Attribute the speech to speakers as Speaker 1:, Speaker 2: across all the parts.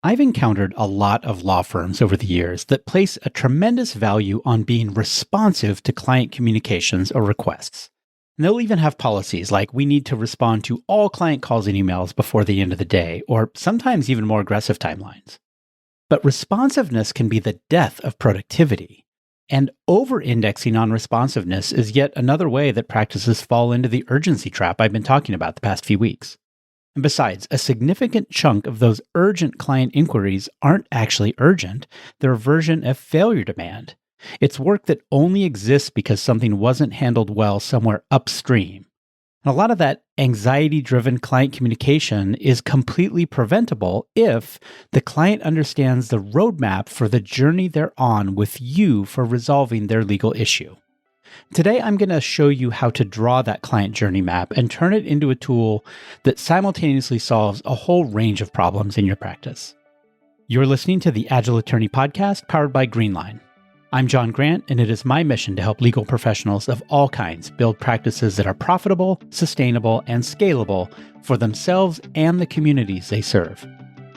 Speaker 1: I've encountered a lot of law firms over the years that place a tremendous value on being responsive to client communications or requests. And they'll even have policies like we need to respond to all client calls and emails before the end of the day, or sometimes even more aggressive timelines. But responsiveness can be the death of productivity. And over-indexing on responsiveness is yet another way that practices fall into the urgency trap I've been talking about the past few weeks. And besides, a significant chunk of those urgent client inquiries aren't actually urgent. They're a version of failure demand. It's work that only exists because something wasn't handled well somewhere upstream. And a lot of that anxiety-driven client communication is completely preventable if the client understands the roadmap for the journey they're on with you for resolving their legal issue. Today, I'm going to show you how to draw that client journey map and turn it into a tool that simultaneously solves a whole range of problems in your practice. You're listening to the Agile Attorney Podcast powered by Greenline. I'm John Grant, and it is my mission to help legal professionals of all kinds build practices that are profitable, sustainable, and scalable for themselves and the communities they serve.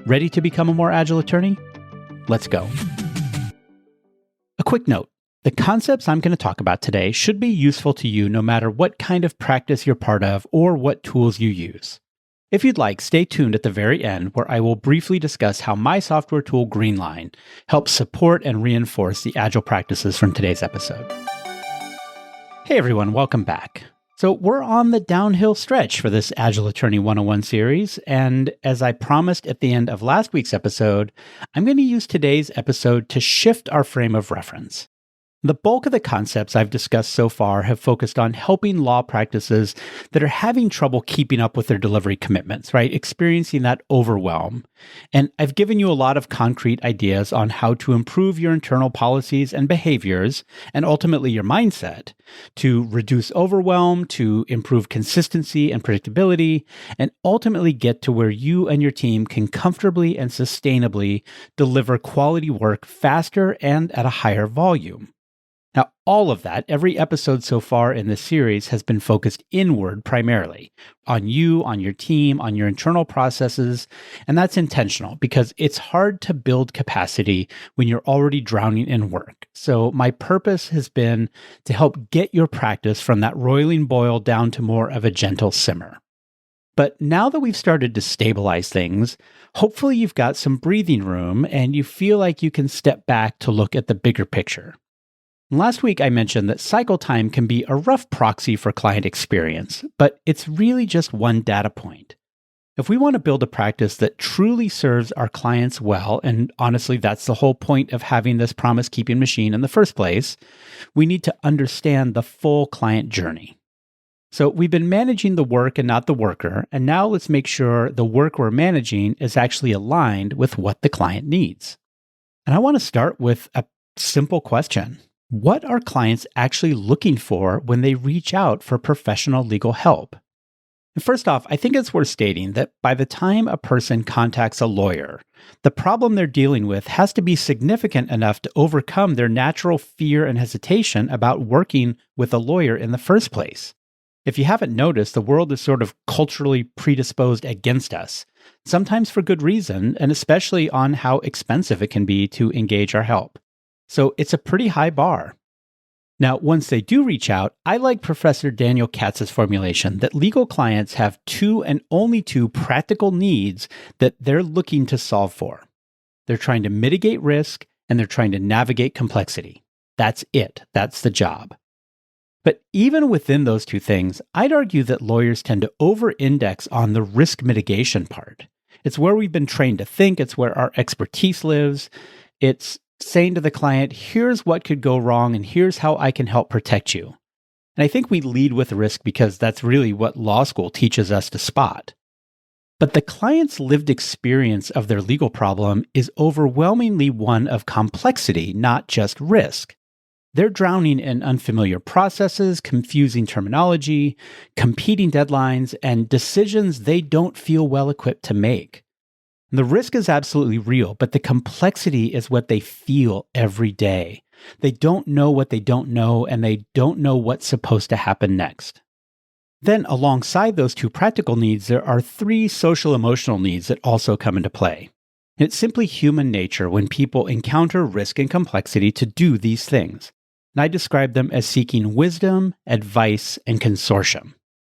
Speaker 1: Ready to become a more agile attorney? Let's go. A quick note. The concepts I'm going to talk about today should be useful to you no matter what kind of practice you're part of or what tools you use. If you'd like, stay tuned at the very end where I will briefly discuss how my software tool Greenline helps support and reinforce the agile practices from today's episode. Hey everyone, welcome back. So we're on the downhill stretch for this Agile Attorney 101 series, and as I promised at the end of last week's episode, I'm going to use today's episode to shift our frame of reference. The bulk of the concepts I've discussed so far have focused on helping law practices that are having trouble keeping up with their delivery commitments, right? Experiencing that overwhelm. And I've given you a lot of concrete ideas on how to improve your internal policies and behaviors, and ultimately your mindset, to reduce overwhelm, to improve consistency and predictability, and ultimately get to where you and your team can comfortably and sustainably deliver quality work faster and at a higher volume. Now, all of that, every episode so far in this series has been focused inward primarily, on you, on your team, on your internal processes, and that's intentional because it's hard to build capacity when you're already drowning in work. So my purpose has been to help get your practice from that roiling boil down to more of a gentle simmer. But now that we've started to stabilize things, hopefully you've got some breathing room and you feel like you can step back to look at the bigger picture. Last week, I mentioned that cycle time can be a rough proxy for client experience, but it's really just one data point. If we want to build a practice that truly serves our clients well, and honestly, that's the whole point of having this promise-keeping machine in the first place, we need to understand the full client journey. So we've been managing the work and not the worker, and now let's make sure the work we're managing is actually aligned with what the client needs. And I want to start with a simple question. What are clients actually looking for when they reach out for professional legal help? And first off, I think it's worth stating that by the time a person contacts a lawyer, the problem they're dealing with has to be significant enough to overcome their natural fear and hesitation about working with a lawyer in the first place. If you haven't noticed, the world is sort of culturally predisposed against us, sometimes for good reason, and especially on how expensive it can be to engage our help. So it's a pretty high bar. Now, once they do reach out, I like Professor Daniel Katz's formulation that legal clients have two and only two practical needs that they're looking to solve for. They're trying to mitigate risk and they're trying to navigate complexity. That's it. That's the job. But even within those two things, I'd argue that lawyers tend to over-index on the risk mitigation part. It's where we've been trained to think. It's where our expertise lives. It's saying to the client, here's what could go wrong and here's how I can help protect you. And I think we lead with risk because that's really what law school teaches us to spot. But the client's lived experience of their legal problem is overwhelmingly one of complexity, not just risk. They're drowning in unfamiliar processes, confusing terminology, competing deadlines, and decisions they don't feel well equipped to make. The risk is absolutely real, but the complexity is what they feel every day. They don't know what they don't know, and they don't know what's supposed to happen next. Then, alongside those two practical needs, there are three social-emotional needs that also come into play. It's simply human nature when people encounter risk and complexity to do these things. And I describe them as seeking wisdom, advice, and consortium.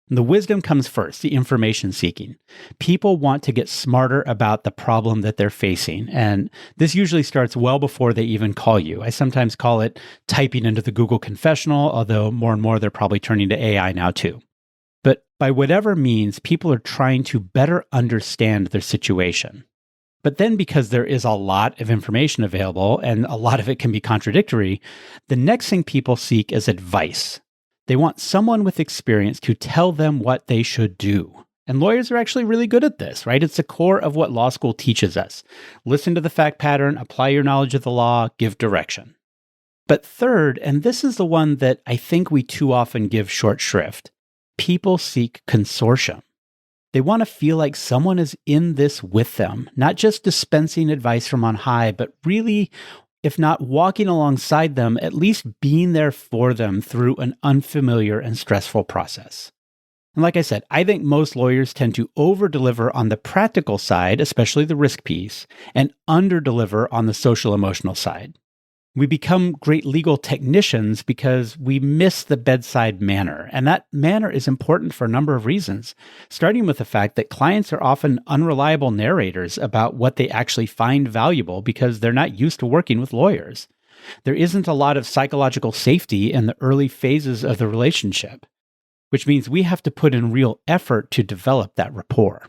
Speaker 1: And the wisdom comes first, the information seeking. People want to get smarter about the problem that they're facing. And this usually starts well before they even call you. I sometimes call it typing into the Google confessional, although more and more they're probably turning to AI now too. But by whatever means, people are trying to better understand their situation. But then because there is a lot of information available and a lot of it can be contradictory, the next thing people seek is advice. They want someone with experience to tell them what they should do. And lawyers are actually really good at this, right? It's the core of what law school teaches us. Listen to the fact pattern, apply your knowledge of the law, give direction. But third, and this is the one that I think we too often give short shrift, people seek consortium. They want to feel like someone is in this with them, not just dispensing advice from on high, but really, if not walking alongside them, at least being there for them through an unfamiliar and stressful process. And like I said, I think most lawyers tend to over-deliver on the practical side, especially the risk piece, and under-deliver on the social-emotional side. We become great legal technicians because we miss the bedside manner. And that manner is important for a number of reasons, starting with the fact that clients are often unreliable narrators about what they actually find valuable because they're not used to working with lawyers. There isn't a lot of psychological safety in the early phases of the relationship, which means we have to put in real effort to develop that rapport.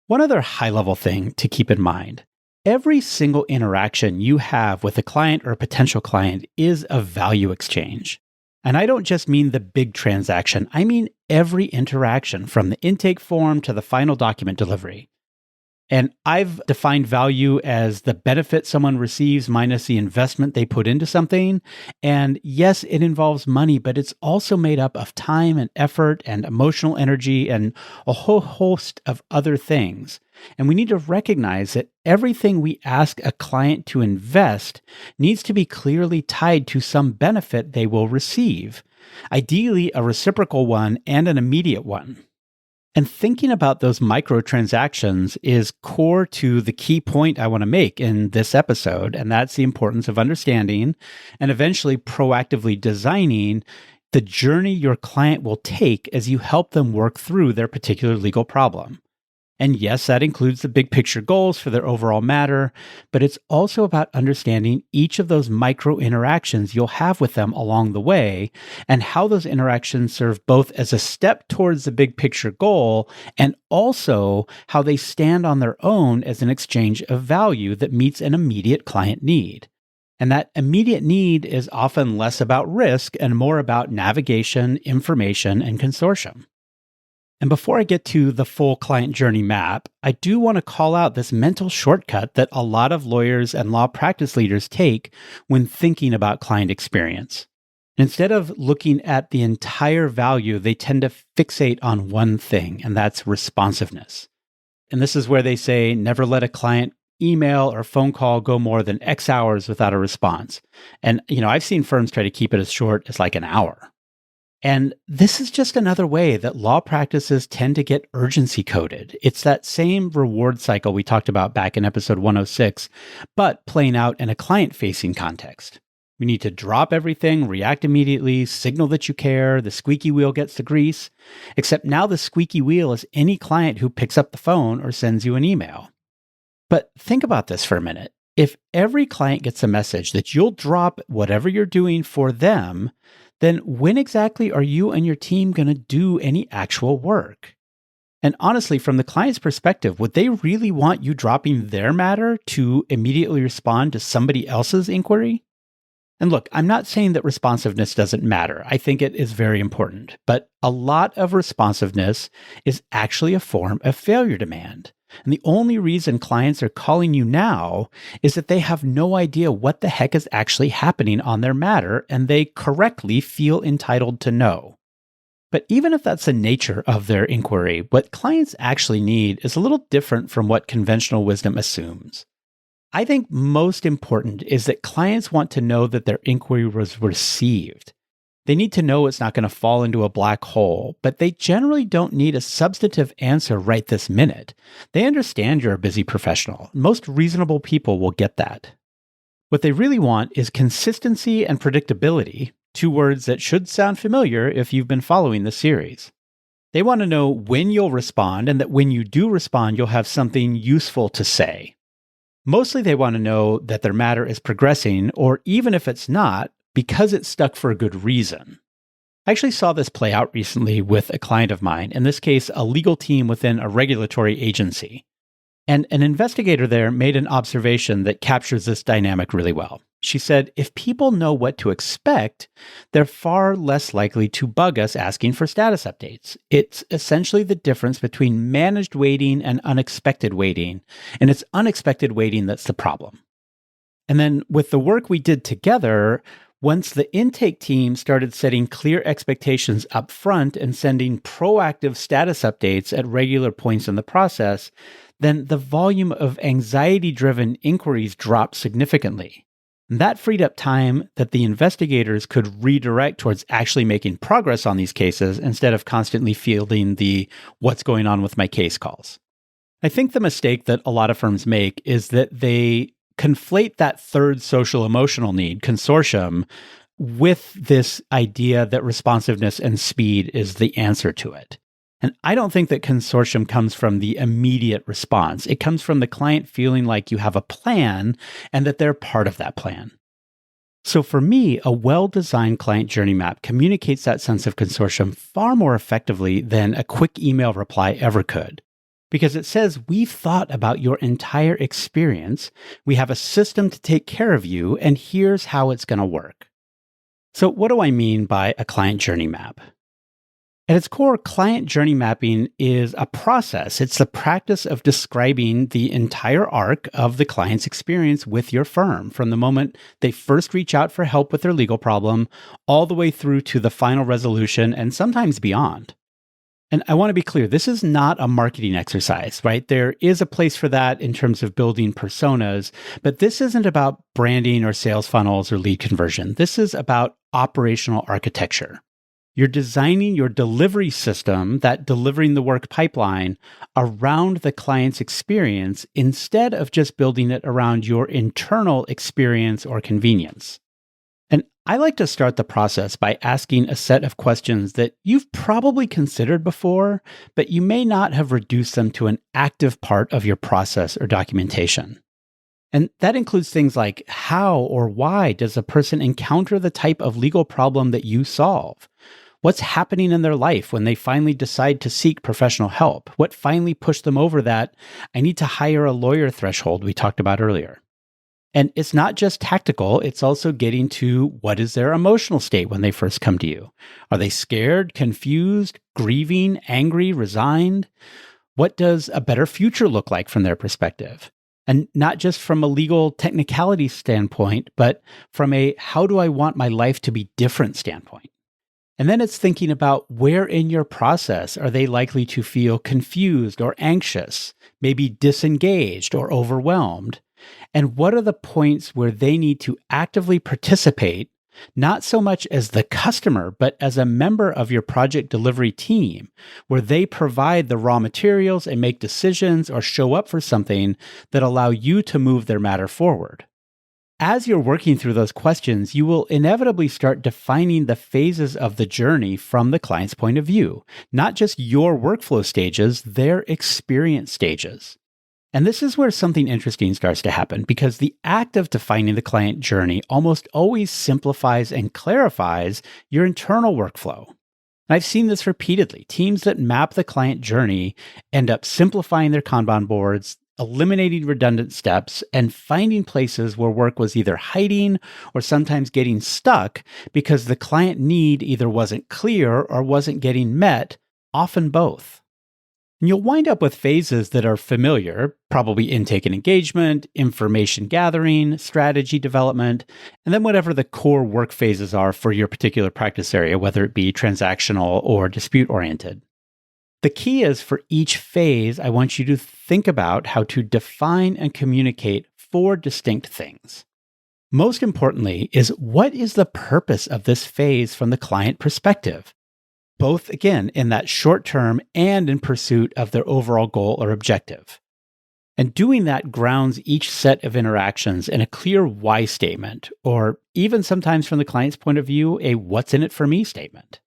Speaker 1: One other high-level thing to keep in mind. Every single interaction you have with a client or a potential client is a value exchange. And I don't just mean the big transaction, I mean every interaction from the intake form to the final document delivery. And I've defined value as the benefit someone receives minus the investment they put into something. And yes, it involves money, but it's also made up of time and effort and emotional energy and a whole host of other things. And we need to recognize that everything we ask a client to invest needs to be clearly tied to some benefit they will receive, ideally a reciprocal one and an immediate one. And thinking about those microtransactions is core to the key point I want to make in this episode, and that's the importance of understanding and eventually proactively designing the journey your client will take as you help them work through their particular legal problem. And yes, that includes the big picture goals for their overall matter, but it's also about understanding each of those micro interactions you'll have with them along the way and how those interactions serve both as a step towards the big picture goal and also how they stand on their own as an exchange of value that meets an immediate client need. And that immediate need is often less about risk and more about navigation, information, and consortium. And before I get to the full client journey map, I do want to call out this mental shortcut that a lot of lawyers and law practice leaders take when thinking about client experience. Instead of looking at the entire value, they tend to fixate on one thing, and that's responsiveness. And this is where they say, never let a client email or phone call go more than X hours without a response. And, I've seen firms try to keep it as short as like an hour. And this is just another way that law practices tend to get urgency coded. It's that same reward cycle we talked about back in episode 106, but playing out in a client-facing context. We need to drop everything, react immediately, signal that you care, the squeaky wheel gets the grease. Except now the squeaky wheel is any client who picks up the phone or sends you an email. But think about this for a minute. If every client gets a message that you'll drop whatever you're doing for them, then when exactly are you and your team going to do any actual work? And honestly, from the client's perspective, would they really want you dropping their matter to immediately respond to somebody else's inquiry? And look, I'm not saying that responsiveness doesn't matter. I think it is very important. But a lot of responsiveness is actually a form of failure demand. And the only reason clients are calling you now is that they have no idea what the heck is actually happening on their matter, and they correctly feel entitled to know. But even if that's the nature of their inquiry, what clients actually need is a little different from what conventional wisdom assumes. I think most important is that clients want to know that their inquiry was received. They need to know it's not going to fall into a black hole, but they generally don't need a substantive answer right this minute. They understand you're a busy professional. Most reasonable people will get that. What they really want is consistency and predictability, two words that should sound familiar if you've been following this series. They want to know when you'll respond and that when you do respond, you'll have something useful to say. Mostly they want to know that their matter is progressing, or even if it's not, because it's stuck for a good reason. I actually saw this play out recently with a client of mine, in this case, a legal team within a regulatory agency. And an investigator there made an observation that captures this dynamic really well. She said, if people know what to expect, they're far less likely to bug us asking for status updates. It's essentially the difference between managed waiting and unexpected waiting, and it's unexpected waiting that's the problem. And then with the work we did together, once the intake team started setting clear expectations up front and sending proactive status updates at regular points in the process, then the volume of anxiety-driven inquiries dropped significantly. And that freed up time that the investigators could redirect towards actually making progress on these cases instead of constantly fielding the what's going on with my case calls. I think the mistake that a lot of firms make is that they conflate that third social emotional need, consortium, with this idea that responsiveness and speed is the answer to it. And I don't think that consortium comes from the immediate response. It comes from the client feeling like you have a plan and that they're part of that plan. So for me, a well-designed client journey map communicates that sense of consortium far more effectively than a quick email reply ever could. Because it says, we've thought about your entire experience, we have a system to take care of you, and here's how it's going to work. So what do I mean by a client journey map? At its core, client journey mapping is a process. It's the practice of describing the entire arc of the client's experience with your firm, from the moment they first reach out for help with their legal problem, all the way through to the final resolution, and sometimes beyond. And I want to be clear, this is not a marketing exercise, right? There is a place for that in terms of building personas, but this isn't about branding or sales funnels or lead conversion. This is about operational architecture. You're designing your delivery system, that delivering the work pipeline, around the client's experience instead of just building it around your internal experience or convenience. And I like to start the process by asking a set of questions that you've probably considered before, but you may not have reduced them to an active part of your process or documentation. And that includes things like how or why does a person encounter the type of legal problem that you solve? What's happening in their life when they finally decide to seek professional help? What finally pushed them over that I need to hire a lawyer threshold we talked about earlier? And it's not just tactical, it's also getting to what is their emotional state when they first come to you. Are they scared, confused, grieving, angry, resigned? What does a better future look like from their perspective? And not just from a legal technicality standpoint, but from a how do I want my life to be different standpoint. And then it's thinking about where in your process are they likely to feel confused or anxious, maybe disengaged or overwhelmed? And what are the points where they need to actively participate, not so much as the customer, but as a member of your project delivery team, where they provide the raw materials and make decisions or show up for something that allow you to move their matter forward? As you're working through those questions, you will inevitably start defining the phases of the journey from the client's point of view, not just your workflow stages, their experience stages. And this is where something interesting starts to happen, because the act of defining the client journey almost always simplifies and clarifies your internal workflow. And I've seen this repeatedly. Teams that map the client journey end up simplifying their Kanban boards, eliminating redundant steps, and finding places where work was either hiding or sometimes getting stuck because the client need either wasn't clear or wasn't getting met, often both. And you'll wind up with phases that are familiar, probably intake and engagement, information gathering, strategy development, and then whatever the core work phases are for your particular practice area, whether it be transactional or dispute-oriented. The key is for each phase, I want you to think about how to define and communicate 4 distinct things. Most importantly is what is the purpose of this phase from the client perspective? Both, again, in that short term and in pursuit of their overall goal or objective. And doing that grounds each set of interactions in a clear why statement, or even sometimes from the client's point of view, a what's in it for me statement.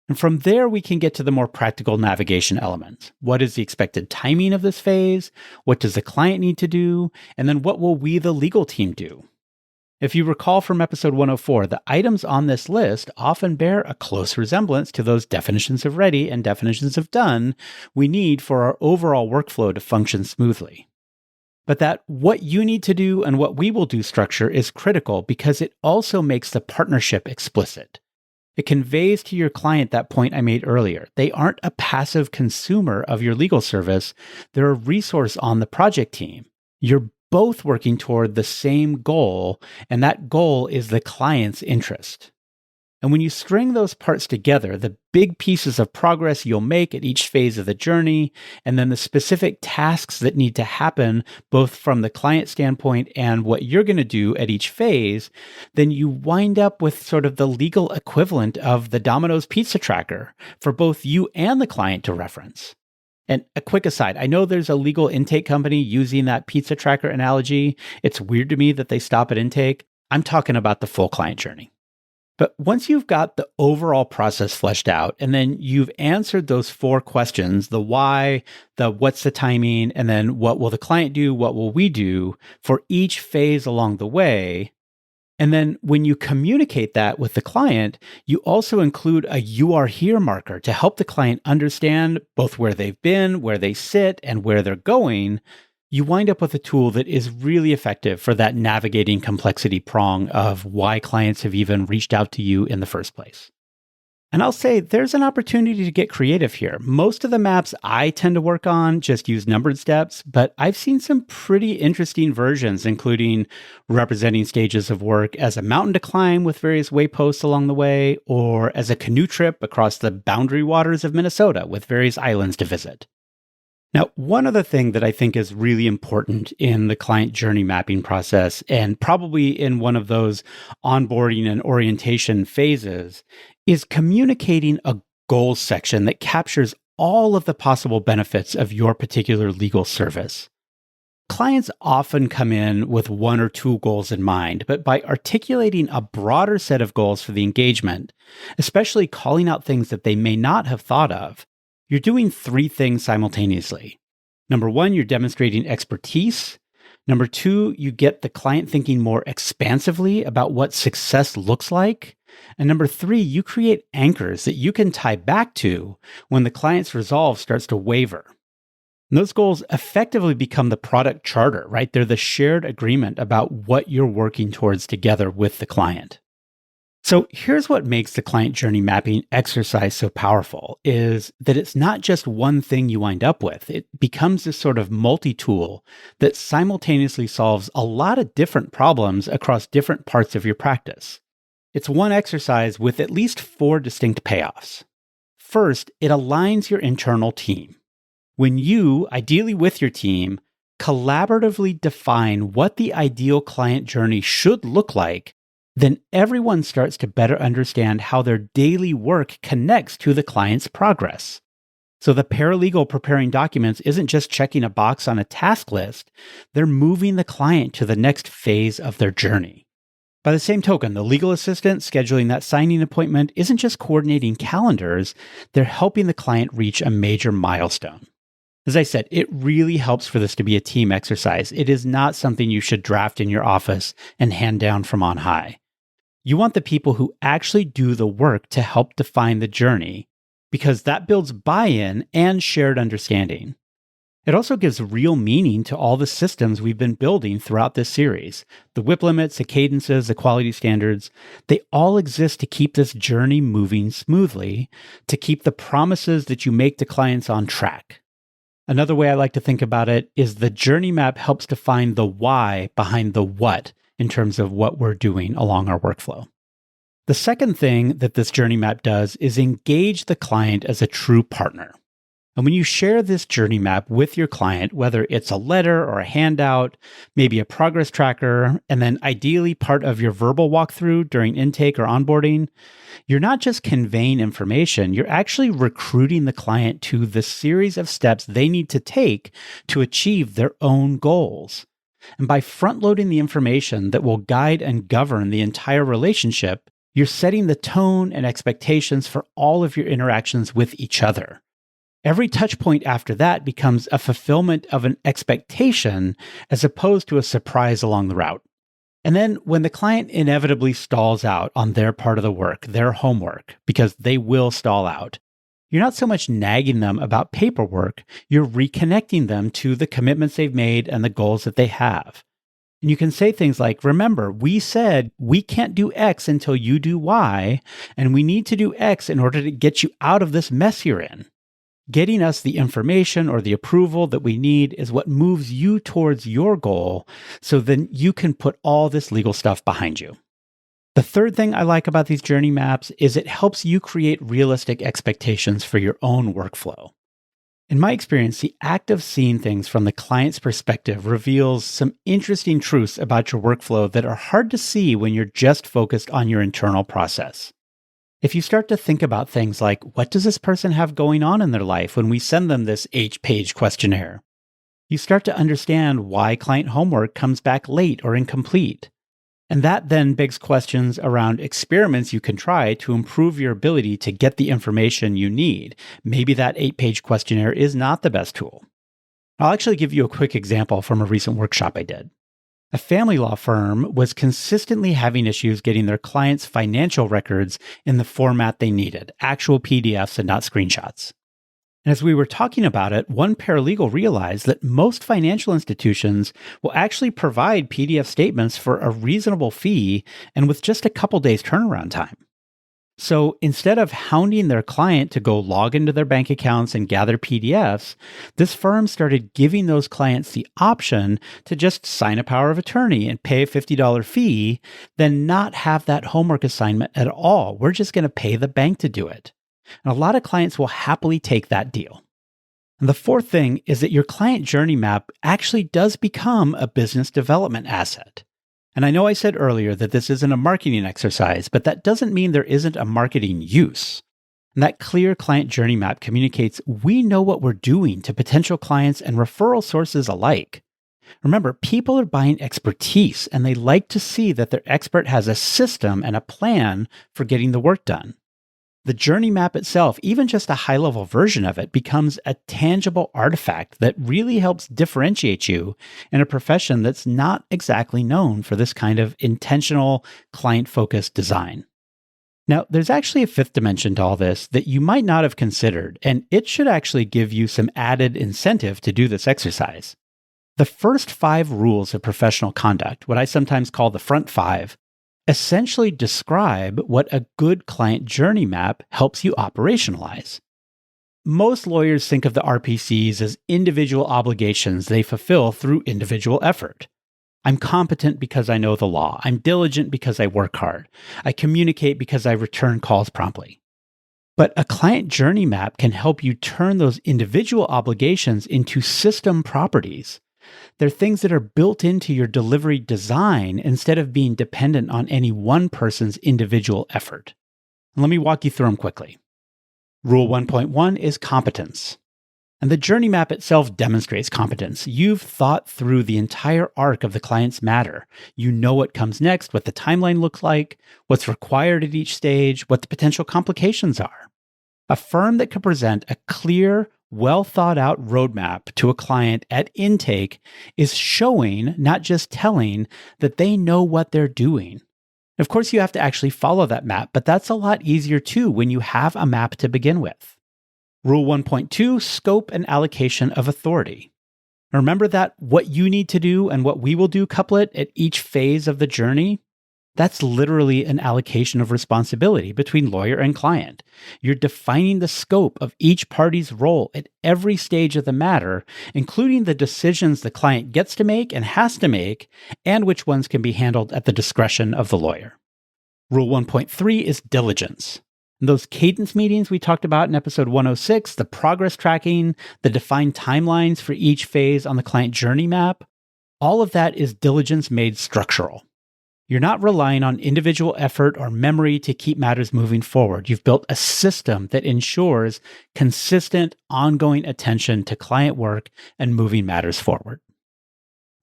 Speaker 1: And from there, we can get to the more practical navigation elements. What is the expected timing of this phase? What does the client need to do? And then what will we, the legal team, do? If you recall from episode 104, the items on this list often bear a close resemblance to those definitions of ready and definitions of done we need for our overall workflow to function smoothly. But that what you need to do and what we will do structure is critical because it also makes the partnership explicit. It conveys to your client that point I made earlier. They aren't a passive consumer of your legal service. They're a resource on the project team. You're both working toward the same goal, and that goal is the client's interest. And when you string those parts together, the big pieces of progress you'll make at each phase of the journey, and then the specific tasks that need to happen, both from the client standpoint and what you're going to do at each phase, then you wind up with sort of the legal equivalent of the Domino's pizza tracker for both you and the client to reference. And a quick aside, I know there's a legal intake company using that pizza tracker analogy. It's weird to me that they stop at intake. I'm talking about the full client journey. But once you've got the overall process fleshed out, and then you've answered those 4 questions, the why, the what's the timing, and then what will the client do, what will we do for each phase along the way. And then when you communicate that with the client, you also include a "you are here" marker to help the client understand both where they've been, where they sit, and where they're going. You wind up with a tool that is really effective for that navigating complexity prong of why clients have even reached out to you in the first place. And I'll say there's an opportunity to get creative here. Most of the maps I tend to work on just use numbered steps, but I've seen some pretty interesting versions, including representing stages of work as a mountain to climb with various wayposts along the way, or as a canoe trip across the boundary waters of Minnesota with various islands to visit. Now, one other thing that I think is really important in the client journey mapping process, and probably in one of those onboarding and orientation phases, is communicating a goals section that captures all of the possible benefits of your particular legal service. Clients often come in with 1 or 2 goals in mind, but by articulating a broader set of goals for the engagement, especially calling out things that they may not have thought of, you're doing 3 things simultaneously. Number 1, you're demonstrating expertise. Number 2, you get the client thinking more expansively about what success looks like. And number 3, you create anchors that you can tie back to when the client's resolve starts to waver. And those goals effectively become the product charter, right? They're the shared agreement about what you're working towards together with the client. So here's what makes the client journey mapping exercise so powerful is that it's not just one thing you wind up with. It becomes this sort of multi-tool that simultaneously solves a lot of different problems across different parts of your practice. It's one exercise with at least 4 distinct payoffs. First, it aligns your internal team. When you, ideally with your team, collaboratively define what the ideal client journey should look like, then everyone starts to better understand how their daily work connects to the client's progress. So the paralegal preparing documents isn't just checking a box on a task list, they're moving the client to the next phase of their journey. By the same token, the legal assistant scheduling that signing appointment isn't just coordinating calendars, they're helping the client reach a major milestone. As I said, it really helps for this to be a team exercise. It is not something you should draft in your office and hand down from on high. You want the people who actually do the work to help define the journey, because that builds buy-in and shared understanding. It also gives real meaning to all the systems we've been building throughout this series. The WIP limits, the cadences, the quality standards, they all exist to keep this journey moving smoothly, to keep the promises that you make to clients on track. Another way I like to think about it is the journey map helps define the why behind the what in terms of what we're doing along our workflow. The second thing that this journey map does is engage the client as a true partner. And when you share this journey map with your client, whether it's a letter or a handout, maybe a progress tracker, and then ideally part of your verbal walkthrough during intake or onboarding, you're not just conveying information, you're actually recruiting the client to the series of steps they need to take to achieve their own goals. And by front-loading the information that will guide and govern the entire relationship, you're setting the tone and expectations for all of your interactions with each other. Every touch point after that becomes a fulfillment of an expectation as opposed to a surprise along the route. And then when the client inevitably stalls out on their part of the work, their homework, because they will stall out, you're not so much nagging them about paperwork, you're reconnecting them to the commitments they've made and the goals that they have. And you can say things like, remember, we said we can't do X until you do Y, and we need to do X in order to get you out of this mess you're in. Getting us the information or the approval that we need is what moves you towards your goal, so then you can put all this legal stuff behind you. The third thing I like about these journey maps is it helps you create realistic expectations for your own workflow. In my experience, the act of seeing things from the client's perspective reveals some interesting truths about your workflow that are hard to see when you're just focused on your internal process. If you start to think about things like, what does this person have going on in their life when we send them this 8-page questionnaire? You start to understand why client homework comes back late or incomplete. And that then begs questions around experiments you can try to improve your ability to get the information you need. Maybe that 8-page questionnaire is not the best tool. I'll actually give you a quick example from a recent workshop I did. A family law firm was consistently having issues getting their clients' financial records in the format they needed, actual PDFs and not screenshots. And as we were talking about it, one paralegal realized that most financial institutions will actually provide PDF statements for a reasonable fee and with just a couple days turnaround time. So instead of hounding their client to go log into their bank accounts and gather PDFs, this firm started giving those clients the option to just sign a power of attorney and pay a $50 fee, then not have that homework assignment at all. We're just going to pay the bank to do it. And a lot of clients will happily take that deal. And the fourth thing is that your client journey map actually does become a business development asset. And I know I said earlier that this isn't a marketing exercise, but that doesn't mean there isn't a marketing use. And that clear client journey map communicates we know what we're doing to potential clients and referral sources alike. Remember, people are buying expertise, and they like to see that their expert has a system and a plan for getting the work done. The journey map itself, even just a high-level version of it, becomes a tangible artifact that really helps differentiate you in a profession that's not exactly known for this kind of intentional, client-focused design. Now, there's actually a fifth dimension to all this that you might not have considered, and it should actually give you some added incentive to do this exercise. The first 5 rules of professional conduct, what I sometimes call the front 5, essentially describe what a good client journey map helps you operationalize. Most lawyers think of the RPCs as individual obligations they fulfill through individual effort. I'm competent because I know the law. I'm diligent because I work hard. I communicate because I return calls promptly. But a client journey map can help you turn those individual obligations into system properties. They're things that are built into your delivery design instead of being dependent on any one person's individual effort. And let me walk you through them quickly. Rule 1.1 is competence. And the journey map itself demonstrates competence. You've thought through the entire arc of the client's matter. You know what comes next, what the timeline looks like, what's required at each stage, what the potential complications are. A firm that can present a clear, well thought out roadmap to a client at intake is showing, not just telling, that they know what they're doing. Of course, you have to actually follow that map, but that's a lot easier too when you have a map to begin with. Rule 1.2, scope and allocation of authority. Remember that what you need to do and what we will do couplet at each phase of the journey? That's literally an allocation of responsibility between lawyer and client. You're defining the scope of each party's role at every stage of the matter, including the decisions the client gets to make and has to make, and which ones can be handled at the discretion of the lawyer. Rule 1.3 is diligence. And those cadence meetings we talked about in episode 106, the progress tracking, the defined timelines for each phase on the client journey map, all of that is diligence made structural. You're not relying on individual effort or memory to keep matters moving forward. You've built a system that ensures consistent, ongoing attention to client work and moving matters forward.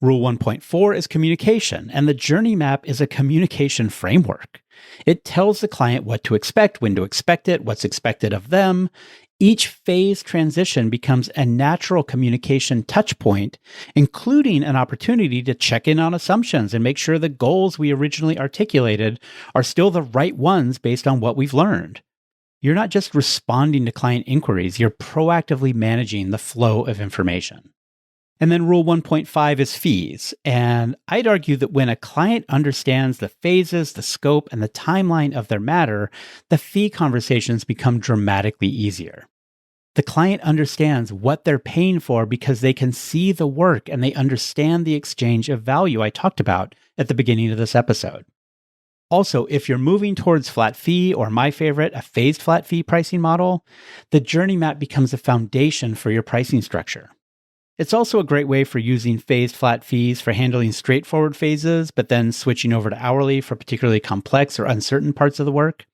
Speaker 1: Rule 1.4 is communication, and the journey map is a communication framework. It tells the client what to expect, when to expect it, what's expected of them. Each phase transition becomes a natural communication touchpoint, including an opportunity to check in on assumptions and make sure the goals we originally articulated are still the right ones based on what we've learned. You're not just responding to client inquiries, you're proactively managing the flow of information. And then rule 1.5 is fees. And I'd argue that when a client understands the phases, the scope, and the timeline of their matter, the fee conversations become dramatically easier. The client understands what they're paying for because they can see the work and they understand the exchange of value I talked about at the beginning of this episode. Also, if you're moving towards flat fee, or my favorite, a phased flat fee pricing model, the journey map becomes a foundation for your pricing structure. It's also a great way for using phased flat fees for handling straightforward phases, but then switching over to hourly for particularly complex or uncertain parts of the work.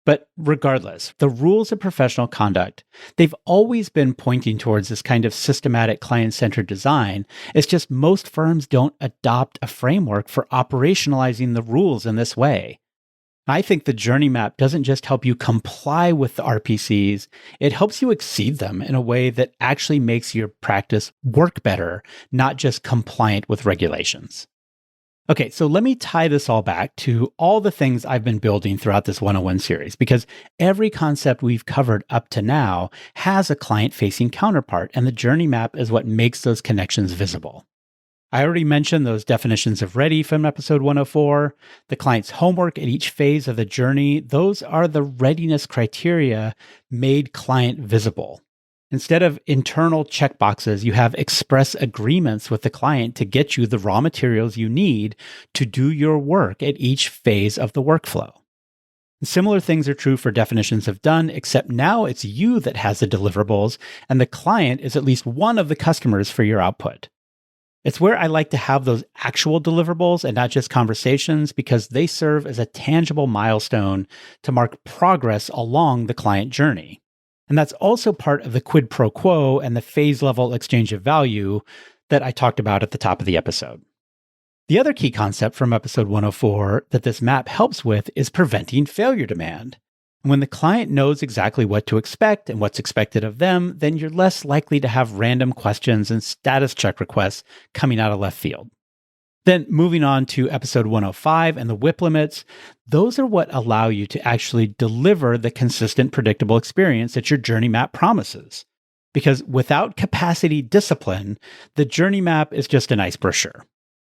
Speaker 1: But regardless, the rules of professional conduct, they've always been pointing towards this kind of systematic client-centered design. It's just most firms don't adopt a framework for operationalizing the rules in this way. I think the journey map doesn't just help you comply with the RPCs, it helps you exceed them in a way that actually makes your practice work better, not just compliant with regulations. Okay, so let me tie this all back to all the things I've been building throughout this 101 series, because every concept we've covered up to now has a client-facing counterpart, and the journey map is what makes those connections visible. I already mentioned those definitions of ready from episode 104. The client's homework at each phase of the journey, those are the readiness criteria made client visible. Instead of internal checkboxes, you have express agreements with the client to get you the raw materials you need to do your work at each phase of the workflow. Similar things are true for definitions of done, except now it's you that has the deliverables, and the client is at least one of the customers for your output. It's where I like to have those actual deliverables and not just conversations, because they serve as a tangible milestone to mark progress along the client journey. And that's also part of the quid pro quo and the phase level exchange of value that I talked about at the top of the episode. The other key concept from episode 104 that this map helps with is preventing failure demand. When the client knows exactly what to expect and what's expected of them, then you're less likely to have random questions and status check requests coming out of left field. Then moving on to episode 105 and the WIP limits, those are what allow you to actually deliver the consistent, predictable experience that your journey map promises. Because without capacity discipline, the journey map is just a nice brochure.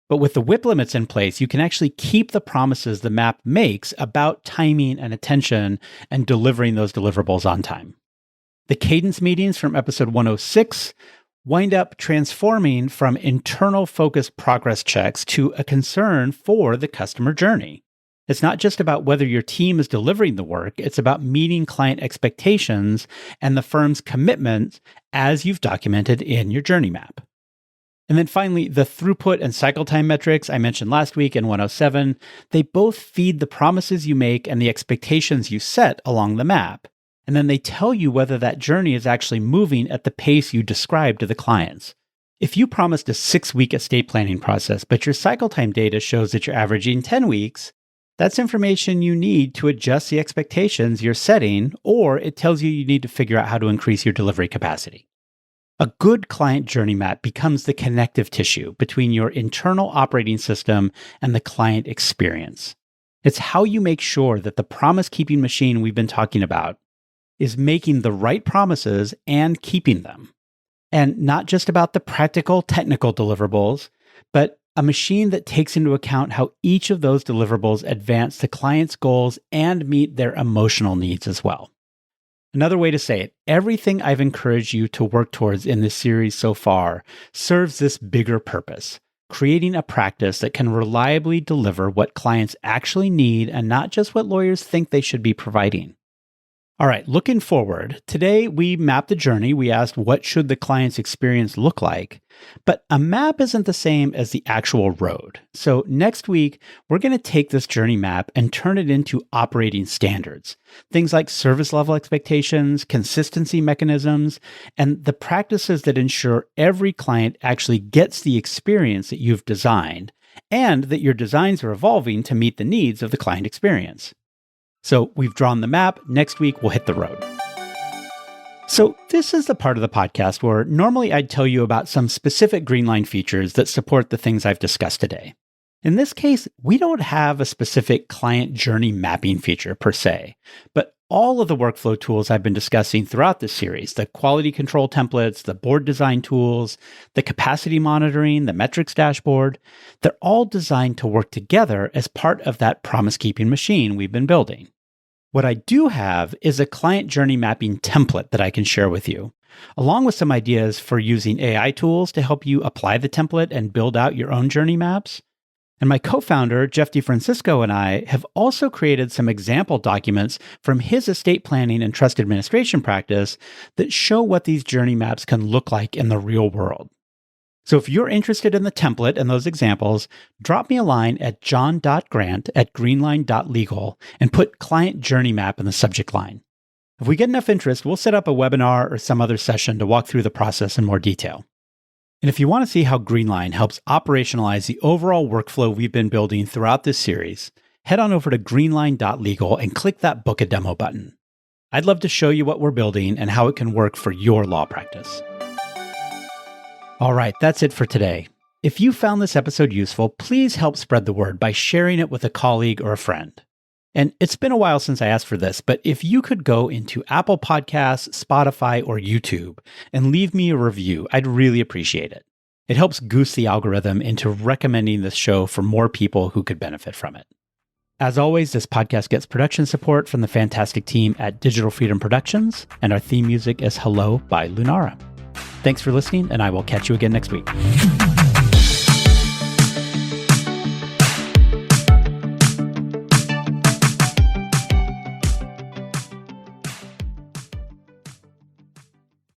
Speaker 1: But with the WIP limits in place, you can actually keep the promises the map makes about timing and attention and delivering those deliverables on time. The cadence meetings from episode 106 wind up transforming from internal focused progress checks to a concern for the customer journey. It's not just about whether your team is delivering the work, it's about meeting client expectations and the firm's commitment as you've documented in your journey map. And then finally, the throughput and cycle time metrics I mentioned last week in 107, they both feed the promises you make and the expectations you set along the map. And then they tell you whether that journey is actually moving at the pace you described to the clients. If you promised a 6-week estate planning process, but your cycle time data shows that you're averaging 10 weeks, that's information you need to adjust the expectations you're setting, or it tells you need to figure out how to increase your delivery capacity. A good client journey map becomes the connective tissue between your internal operating system and the client experience. It's how you make sure that the promise-keeping machine we've been talking about is making the right promises and keeping them. And not just about the practical, technical deliverables, but a machine that takes into account how each of those deliverables advance the client's goals and meet their emotional needs as well. Another way to say it, everything I've encouraged you to work towards in this series so far serves this bigger purpose, creating a practice that can reliably deliver what clients actually need and not just what lawyers think they should be providing. All right, looking forward, today we mapped the journey. We asked what should the client's experience look like, but a map isn't the same as the actual road. So next week, we're going to take this journey map and turn it into operating standards. Things like service level expectations, consistency mechanisms, and the practices that ensure every client actually gets the experience that you've designed, and that your designs are evolving to meet the needs of the client experience. So we've drawn the map. Next week, we'll hit the road. So this is the part of the podcast where normally I'd tell you about some specific Greenline features that support the things I've discussed today. In this case, we don't have a specific client journey mapping feature per se, but all of the workflow tools I've been discussing throughout this series, the quality control templates, the board design tools, the capacity monitoring, the metrics dashboard, they're all designed to work together as part of that promise-keeping machine we've been building. What I do have is a client journey mapping template that I can share with you, along with some ideas for using AI tools to help you apply the template and build out your own journey maps. And my co-founder, Jeff DeFrancisco, and I have also created some example documents from his estate planning and trust administration practice that show what these journey maps can look like in the real world. So if you're interested in the template and those examples, drop me a line at john.grant@greenline.legal and put client journey map in the subject line. If we get enough interest, we'll set up a webinar or some other session to walk through the process in more detail. And if you want to see how Greenline helps operationalize the overall workflow we've been building throughout this series, head on over to greenline.legal and click that Book a Demo button. I'd love to show you what we're building and how it can work for your law practice. All right, that's it for today. If you found this episode useful, please help spread the word by sharing it with a colleague or a friend. And it's been a while since I asked for this, but if you could go into Apple Podcasts, Spotify, or YouTube and leave me a review, I'd really appreciate it. It helps goose the algorithm into recommending this show for more people who could benefit from it. As always, this podcast gets production support from the fantastic team at Digital Freedom Productions, and our theme music is Hello by Lunara. Thanks for listening, and I will catch you again next week.